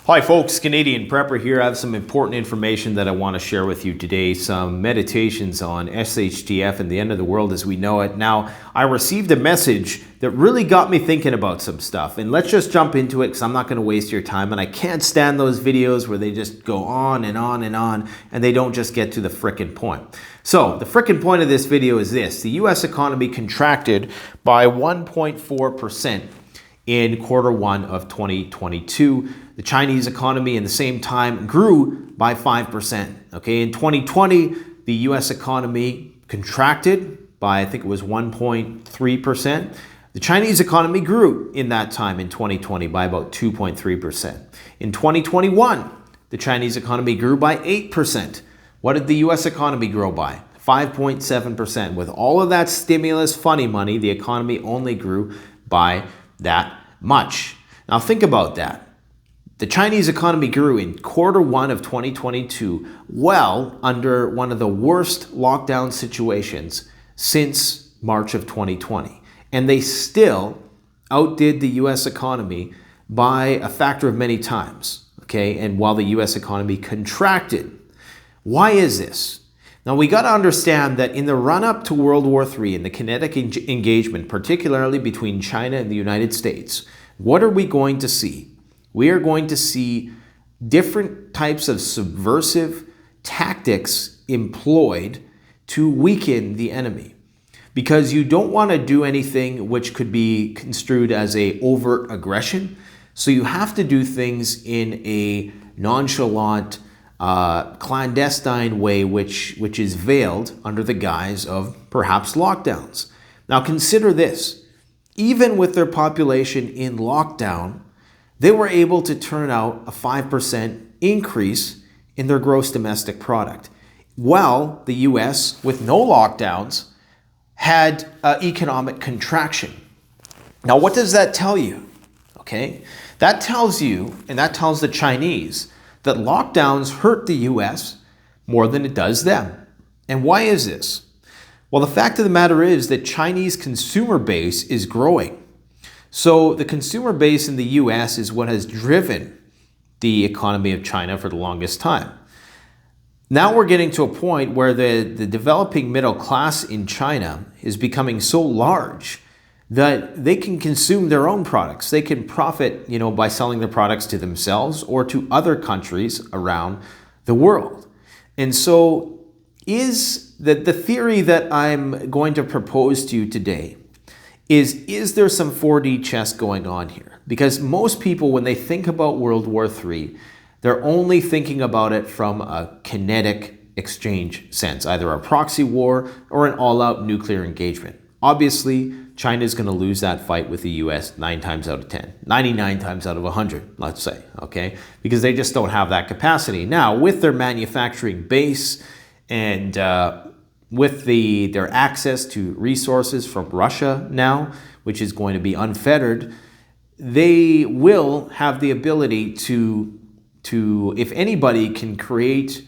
Hi folks, Canadian Prepper here. I have some important information that I want to share with you today. Some meditations on SHTF and the end of the world as we know it. Now, I received a message that really got me thinking about some stuff. And let's just jump into it because I'm not going to waste your time. And I can't stand those videos where they just go on and on and on and they don't just get to the frickin' point. So, the frickin' point of this video is this. The US economy contracted by 1.4% in quarter one of 2022. The Chinese economy in the same time grew by 5%. Okay, in 2020, the US economy contracted by, I think it was 1.3%. The Chinese economy grew in that time in 2020 by about 2.3%. In 2021, the Chinese economy grew by 8%. What did the US economy grow by? 5.7%. With all of that stimulus funny money, the economy only grew by that much. Now think about that. The Chinese economy grew in quarter one of 2022 well under one of the worst lockdown situations since March of 2020. And they still outdid the US economy by a factor of many times. Okay, and while the US economy contracted. Why is this? Now we got to understand that in the run-up to World War III and the kinetic engagement, particularly between China and the United States, what are we going to see? We are going to see different types of subversive tactics employed to weaken the enemy. Because you don't want to do anything which could be construed as a overt aggression. So you have to do things in a nonchalant, clandestine way which is veiled under the guise of perhaps lockdowns. Now consider this. Even with their population in lockdown, they were able to turn out a 5% increase in their gross domestic product. While the US, with no lockdowns, had economic contraction. Now what does that tell you? Okay, that tells you, and that tells the Chinese, that lockdowns hurt the US more than it does them. And why is this? Well, the fact of the matter is that Chinese consumer base is growing. So the consumer base in the US is what has driven the economy of China for the longest time. Now we're getting to a point where the developing middle class in China is becoming so large that they can consume their own products. They can profit, by selling their products to themselves or to other countries around the world. And so is the theory that I'm going to propose to you today is there some 4D chess going on here? Because most people, when they think about World War III, they're only thinking about it from a kinetic exchange sense, either a proxy war or an all-out nuclear engagement. Obviously, China is going to lose that fight with the US 9 times out of 10, 99 times out of 100, let's say, okay? Because they just don't have that capacity. Now, with their manufacturing base and with their access to resources from Russia now, which is going to be unfettered, they will have the ability to if anybody can create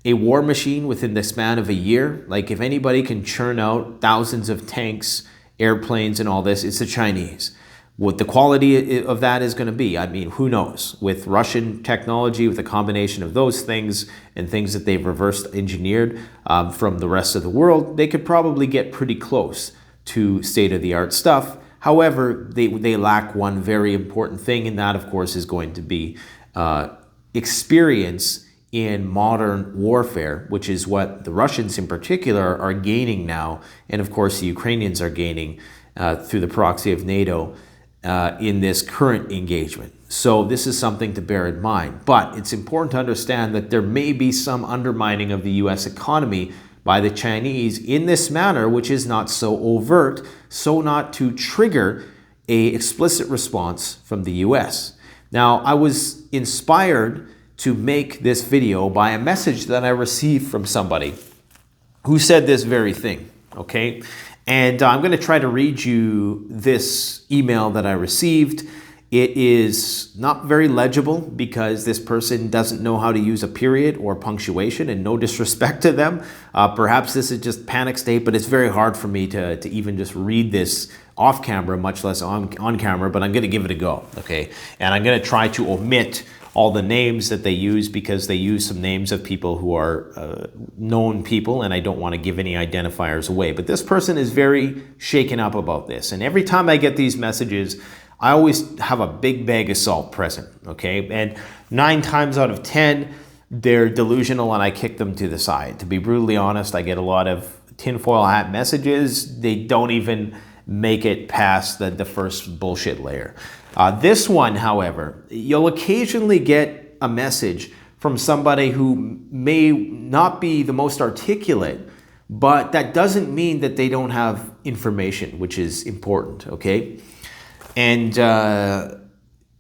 a war machine within the span of a year, like if anybody can churn out thousands of tanks, airplanes and all this, it's the Chinese. What the quality of that is going to be, who knows? With Russian technology, with a combination of those things and things that they've reverse engineered from the rest of the world, they could probably get pretty close to state-of-the-art stuff. However, they lack one very important thing, and that, of course, is going to be experience in modern warfare, which is what the Russians in particular are gaining now, and of course the Ukrainians are gaining through the proxy of NATO in this current engagement. So this is something to bear in mind. But it's important to understand that there may be some undermining of the US economy by the Chinese in this manner, which is not so overt, so not to trigger an explicit response from the US. Now, I was inspired to make this video by a message that I received from somebody who said this very thing, okay? And I'm going to try to read you this email that I received. It is not very legible because this person doesn't know how to use a period or punctuation, and no disrespect to them. Perhaps this is just panic state, but it's very hard for me to even just read this off camera, much less on camera, but I'm going to give it a go, okay? And I'm going to try to omit all the names that they use because they use some names of people who are known people, and I don't want to give any identifiers away. But this person is very shaken up about this. And every time I get these messages, I always have a big bag of salt present, okay? And 9 times out of 10, they're delusional and I kick them to the side. To be brutally honest, I get a lot of tinfoil hat messages. They don't even make it past the first bullshit layer. This one, however, you'll occasionally get a message from somebody who may not be the most articulate, but that doesn't mean that they don't have information, which is important, okay? And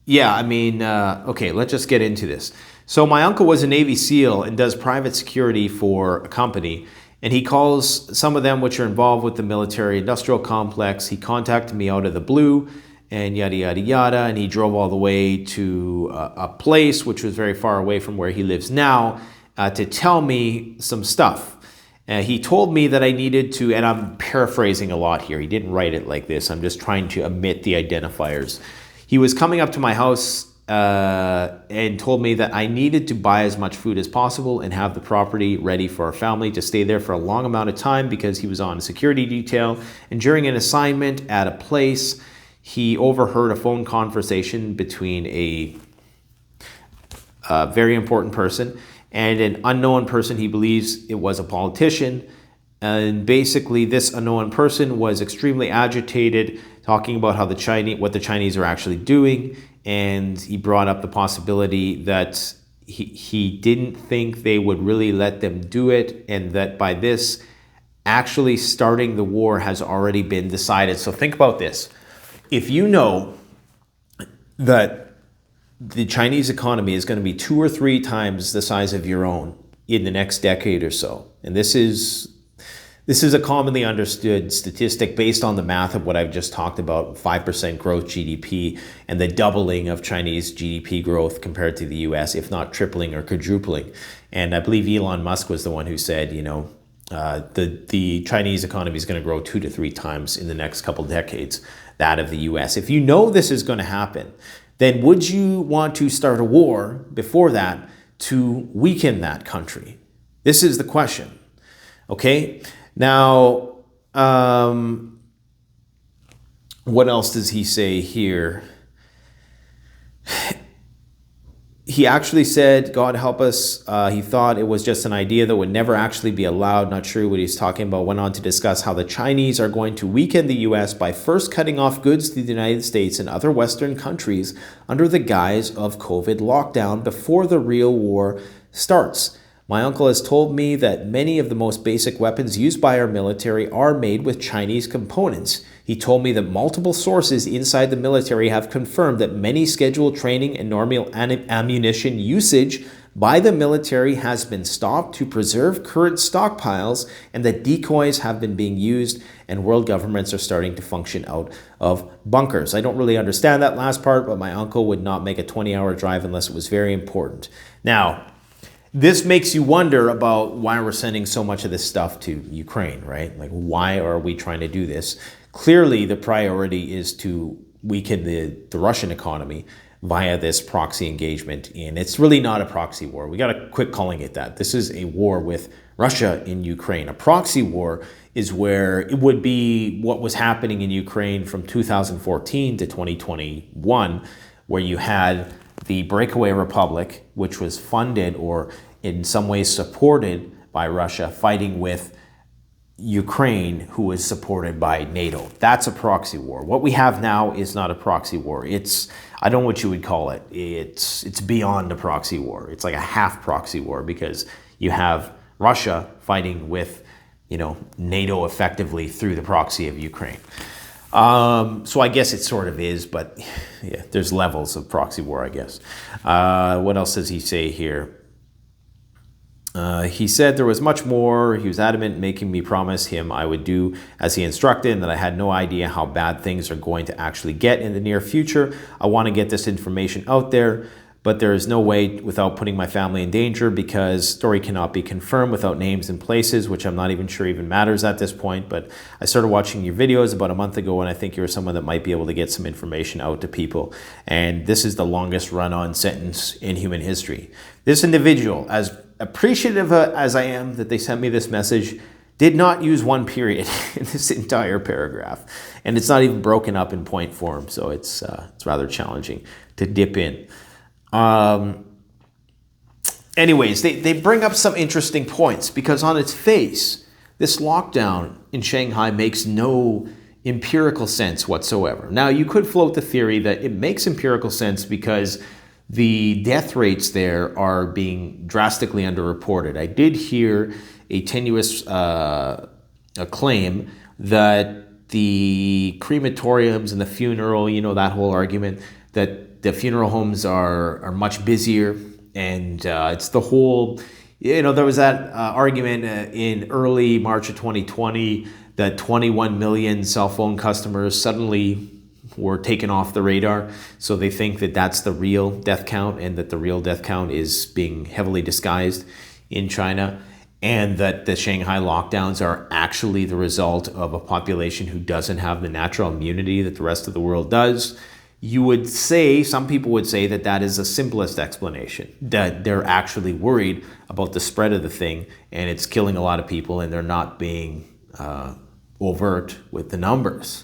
okay, let's just get into this. So my uncle was a Navy SEAL and does private security for a company. And he calls some of them which are involved with the military industrial complex. He contacted me out of the blue and yada, yada, yada. And he drove all the way to a place which was very far away from where he lives now to tell me some stuff. He told me that I needed to, and I'm paraphrasing a lot here. He didn't write it like this. I'm just trying to omit the identifiers. He was coming up to my house and told me that I needed to buy as much food as possible and have the property ready for our family to stay there for a long amount of time because he was on a security detail. And during an assignment at a place, he overheard a phone conversation between a very important person and an unknown person. He believes it was a politician. And basically, this unknown person was extremely agitated, talking about how what the Chinese are actually doing. And he brought up the possibility that he didn't think they would really let them do it, and that by this, actually starting the war has already been decided. So think about this. If you know that the Chinese economy is going to be 2 or 3 times the size of your own in the next decade or so, and this is a commonly understood statistic based on the math of what I've just talked about, 5% growth GDP and the doubling of Chinese GDP growth compared to the US, if not tripling or quadrupling. And I believe Elon Musk was the one who said, the Chinese economy is going to grow 2 to 3 times in the next couple decades that of the US. If you know this is going to happen, then would you want to start a war before that to weaken that country? This is the question, okay? Now, what else does he say here? He actually said, God help us, he thought it was just an idea that would never actually be allowed. Not sure what he's talking about. Went on to discuss how the Chinese are going to weaken the U.S. by first cutting off goods to the United States and other Western countries under the guise of COVID lockdown before the real war starts. My uncle has told me that many of the most basic weapons used by our military are made with Chinese components. He told me that multiple sources inside the military have confirmed that many scheduled training and normal ammunition usage by the military has been stopped to preserve current stockpiles, and that decoys have been being used and world governments are starting to function out of bunkers. I don't really understand that last part, but my uncle would not make a 20-hour drive unless it was very important. Now, this makes you wonder about why we're sending so much of this stuff to Ukraine, right? Like, why are we trying to do this? Clearly, the priority is to weaken the Russian economy via this proxy engagement. And it's really not a proxy war. We got to quit calling it that. This is a war with Russia in Ukraine. A proxy war is where it would be what was happening in Ukraine from 2014 to 2021, where you had the breakaway republic, which was funded or in some ways supported by Russia, fighting with Ukraine, who was supported by NATO. That's a proxy war. What we have now is not a proxy war. I don't know what you would call it. It's beyond a proxy war. It's like a half proxy war because you have Russia fighting with, NATO effectively through the proxy of Ukraine. So I guess it sort of is, but yeah, there's levels of proxy war, I guess. What else does he say here? He said there was much more. He was adamant, making me promise him I would do as he instructed, and that I had no idea how bad things are going to actually get in the near future. I want to get this information out there, but there is no way without putting my family in danger because story cannot be confirmed without names and places, which I'm not even sure even matters at this point. But I started watching your videos about a month ago, and I think you're someone that might be able to get some information out to people. And this is the longest run-on sentence in human history. This individual, as appreciative as I am that they sent me this message, did not use one period in this entire paragraph. And it's not even broken up in point form, so it's rather challenging to dip in. Anyways, they bring up some interesting points because on its face, this lockdown in Shanghai makes no empirical sense whatsoever. Now, you could float the theory that it makes empirical sense because the death rates there are being drastically underreported. I did hear a tenuous claim that the crematoriums and the funeral, that whole argument, that the funeral homes are much busier. And it's the whole, there was that argument in early March of 2020 that 21 million cell phone customers suddenly were taken off the radar. So they think that that's the real death count and that the real death count is being heavily disguised in China. And that the Shanghai lockdowns are actually the result of a population who doesn't have the natural immunity that the rest of the world does. Some people would say that that is the simplest explanation, that they're actually worried about the spread of the thing and it's killing a lot of people and they're not being overt with the numbers.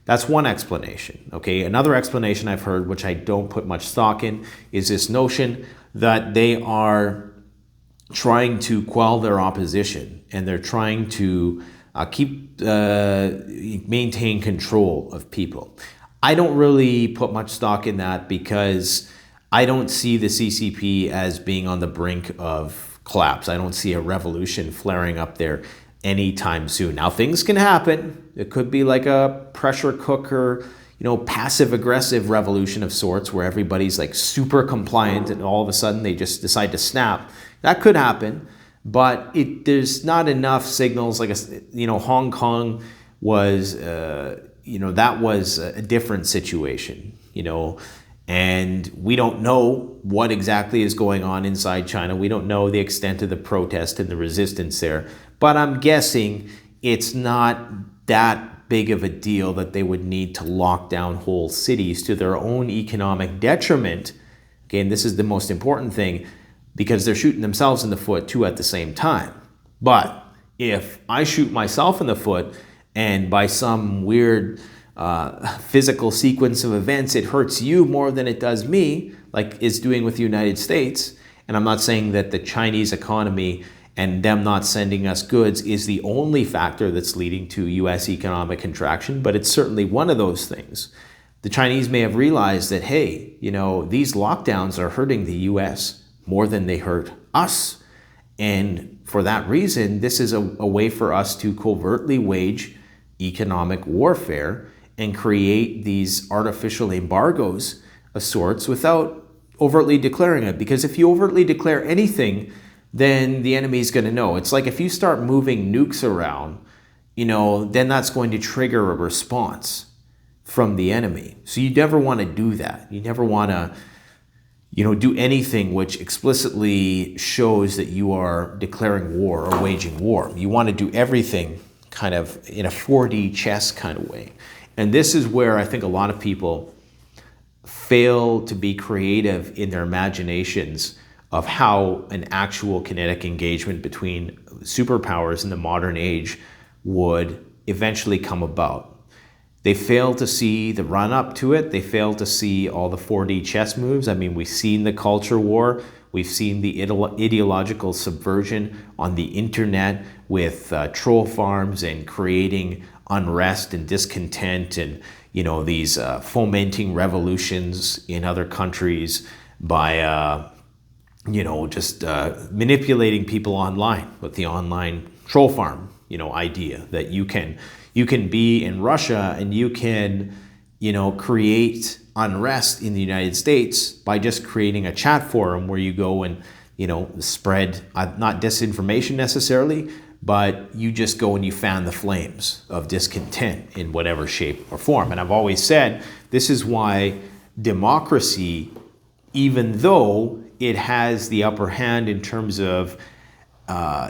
That's one explanation, okay? Another explanation I've heard, which I don't put much stock in, is this notion that they are trying to quell their opposition and they're trying to maintain control of people. I don't really put much stock in that because I don't see the CCP as being on the brink of collapse. I don't see a revolution flaring up there anytime soon. Now, things can happen. It could be like a pressure cooker, passive aggressive revolution of sorts where everybody's like super compliant and all of a sudden they just decide to snap. That could happen, but there's not enough signals. Like, Hong Kong was, that was a different situation, and we don't know what exactly is going on inside China. We don't know the extent of the protest and the resistance there, but I'm guessing it's not that big of a deal that they would need to lock down whole cities to their own economic detriment. Okay, and this is the most important thing, because they're shooting themselves in the foot too at the same time. But if I shoot myself in the foot and by some weird physical sequence of events, it hurts you more than it does me, like it's doing with the United States, and I'm not saying that the Chinese economy and them not sending us goods is the only factor that's leading to US economic contraction, but it's certainly one of those things. The Chinese may have realized that, hey, these lockdowns are hurting the US more than they hurt us. And for that reason, this is a way for us to covertly wage economic warfare and create these artificial embargoes of sorts without overtly declaring it. Because if you overtly declare anything, then the enemy is going to know. It's like if you start moving nukes around, then that's going to trigger a response from the enemy. So you never want to do that. You never want to do anything which explicitly shows that you are declaring war or waging war. You want to do everything kind of in a 4D chess kind of way. And this is where I think a lot of people fail to be creative in their imaginations of how an actual kinetic engagement between superpowers in the modern age would eventually come about. They fail to see the run up to it. They fail to see all the 4D chess moves. I mean, we've seen the culture war. We've seen the ideological subversion on the internet with troll farms and creating unrest and discontent and, these fomenting revolutions in other countries by, just manipulating people online with the online troll farm, idea that you can be in Russia and you can, create unrest in the United States by just creating a chat forum where you go and, spread not disinformation necessarily, but you just go and you fan the flames of discontent in whatever shape or form. And I've always said this is why democracy even though it has the upper hand in terms of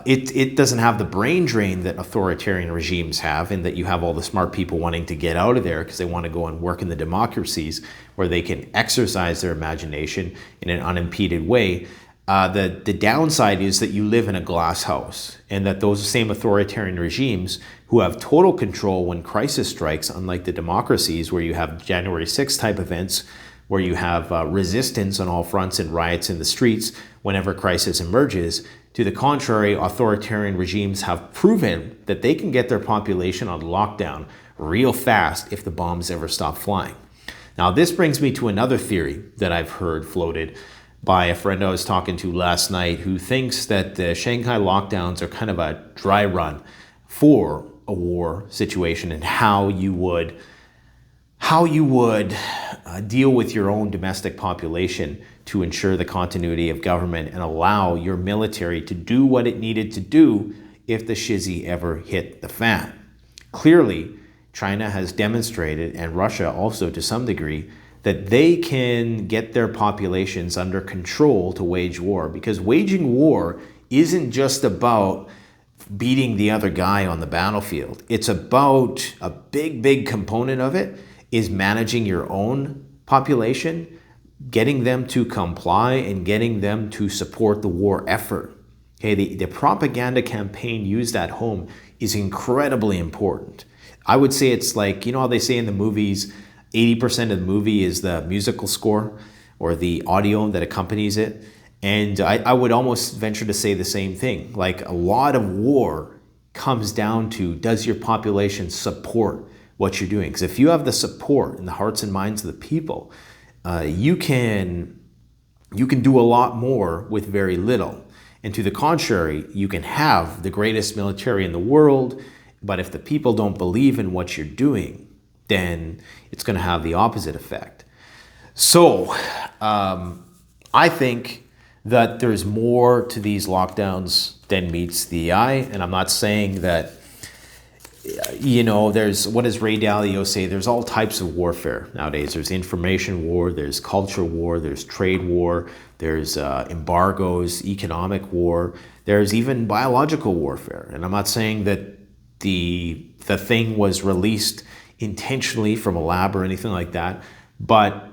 it doesn't have the brain drain that authoritarian regimes have, and that you have all the smart people wanting to get out of there because they want to go and work in the democracies where they can exercise their imagination in an unimpeded way. The downside is that you live in a glass house, and that those same authoritarian regimes who have total control when crisis strikes, unlike the democracies where you have January 6th type events, where you have resistance on all fronts and riots in the streets whenever crisis emerges. To the contrary, authoritarian regimes have proven that they can get their population on lockdown real fast if the bombs ever stop flying. Now, this brings me to another theory that I've heard floated by a friend I was talking to last night, who thinks that the Shanghai lockdowns are kind of a dry run for a war situation, and how you would deal with your own domestic population to ensure the continuity of government and allow your military to do what it needed to do if the shizzy ever hit the fan. Clearly, China has demonstrated, and Russia also to some degree, that they can get their populations under control to wage war, because waging war isn't just about beating the other guy on the battlefield. It's about a big component of it is managing your own population, getting them to comply and getting them to support the war effort. Okay, the propaganda campaign used at home is incredibly important. I would say it's like, you know how they say in the movies, 80% of the movie is the musical score or the audio that accompanies it. And I would almost venture to say the same thing. Like, a lot of war comes down to, does your population support what you're doing? Because if you have the support in the hearts and minds of the people, you can do a lot more with very little. And to the contrary, you can have the greatest military in the world, but if the people don't believe in what you're doing, then it's going to have the opposite effect. So I think that there's more to these lockdowns than meets the eye. And I'm not saying that, you know, there's, what does Ray Dalio say? There's all types of warfare nowadays. There's information war, there's culture war, there's trade war, there's embargoes, economic war, there's even biological warfare. And I'm not saying that the thing was released intentionally from a lab or anything like that, but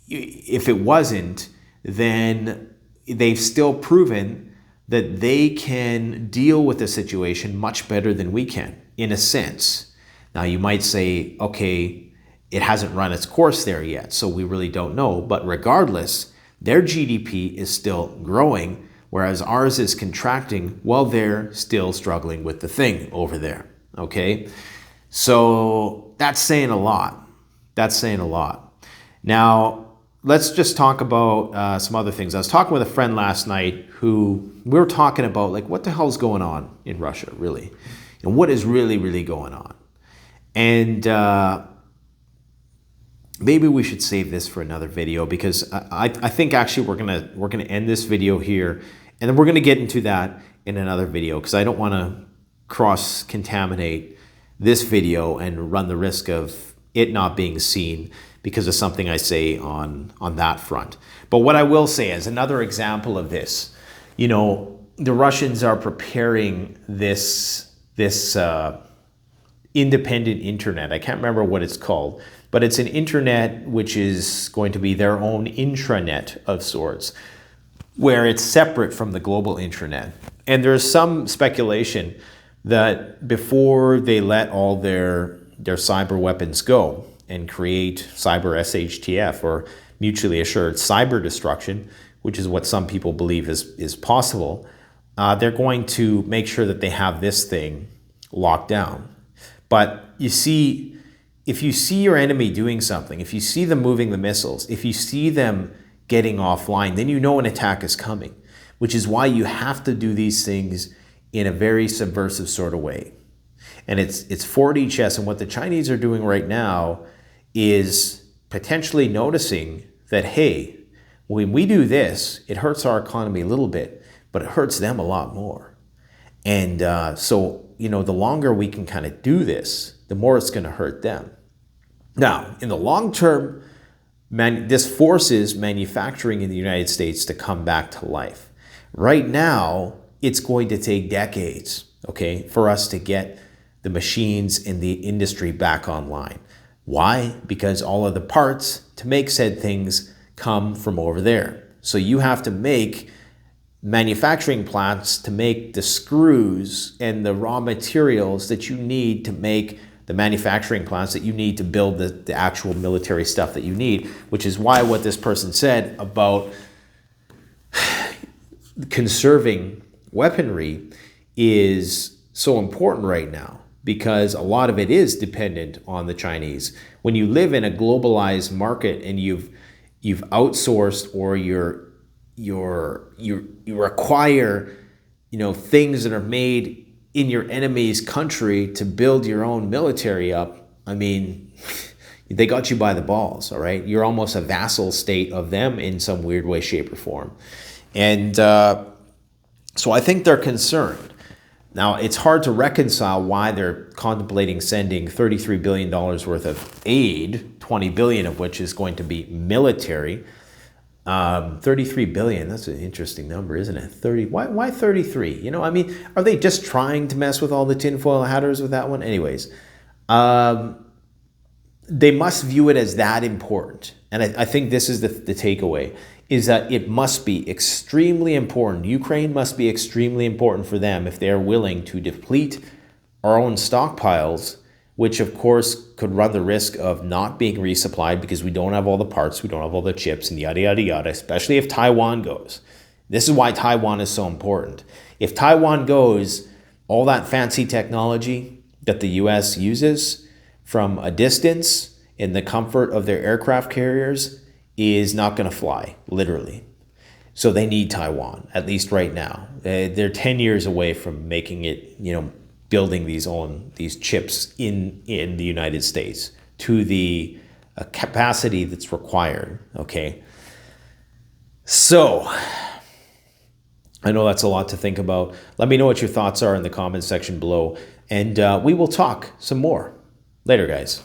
if it wasn't, then they've still proven that they can deal with the situation much better than we can, in a sense. Now, you might say, okay, it hasn't run its course there yet, so we really don't know. But regardless, their GDP is still growing, whereas ours is contracting while they're still struggling with the thing over there, okay? So that's saying a lot. That's saying a lot. Now, let's just talk about some other things. I was talking with a friend last night who we were talking about, like, what the hell's going on in Russia, really? And what is really going on? And maybe we should save this for another video, because I think actually we're gonna end this video here, and then we're gonna get into that in another video, because I don't want to cross-contaminate this video and run the risk of it not being seen because of something I say on that front. But what I will say is another example of this, you know, the Russians are preparing this independent internet. I can't remember what it's called, but it's an internet which is going to be their own intranet of sorts, where it's separate from the global intranet. And there's some speculation that before they let all their cyber weapons go and create cyber SHTF, or mutually assured cyber destruction, which is what some people believe is possible, they're going to make sure that they have this thing locked down. But you see, if you see your enemy doing something, if you see them moving the missiles, if you see them getting offline, then you know an attack is coming, which is why you have to do these things in a very subversive sort of way. And it's 4D chess, and what the Chinese are doing right now is potentially noticing that, hey, when we do this, it hurts our economy a little bit, but it hurts them a lot more. And so, you know, the longer we can kind of do this, the more it's going to hurt them. Now, in the long term, this forces manufacturing in the United States to come back to life. Right now, it's going to take decades, okay, for us to get the machines in the industry back online. Why? Because all of the parts to make said things come from over there. So you have to make manufacturing plants to make the screws and the raw materials that you need to make the manufacturing plants that you need to build the actual military stuff that you need, which is why what this person said about conserving weaponry is so important right now, because a lot of it is dependent on the Chinese. When you live in a globalized market and you've outsourced, or you acquire, things that are made in your enemy's country to build your own military up, I mean, they got you by the balls, all right? You're almost a vassal state of them in some weird way, shape, or form. And so I think they're concerned. Now, it's hard to reconcile why they're contemplating sending $33 billion worth of aid, 20 billion of which is going to be military. 33 billion, that's an interesting number, isn't it? Why 33? Are they just trying to mess with all the tinfoil hatters with that one? Anyways, they must view it as that important. And I think this is the takeaway, is that it must be extremely important. Ukraine must be extremely important for them if they're willing to deplete our own stockpiles, which of course could run the risk of not being resupplied because we don't have all the parts, we don't have all the chips, and yada, yada, yada, especially if Taiwan goes. This is why Taiwan is so important. If Taiwan goes, all that fancy technology that the US uses from a distance in the comfort of their aircraft carriers is not going to fly, literally. So they need Taiwan, at least right now. They're 10 years away from making it, building these chips in the United States to the capacity that's required, okay? So, I know that's a lot to think about. Let me know what your thoughts are in the comments section below, and we will talk some more. Later, guys.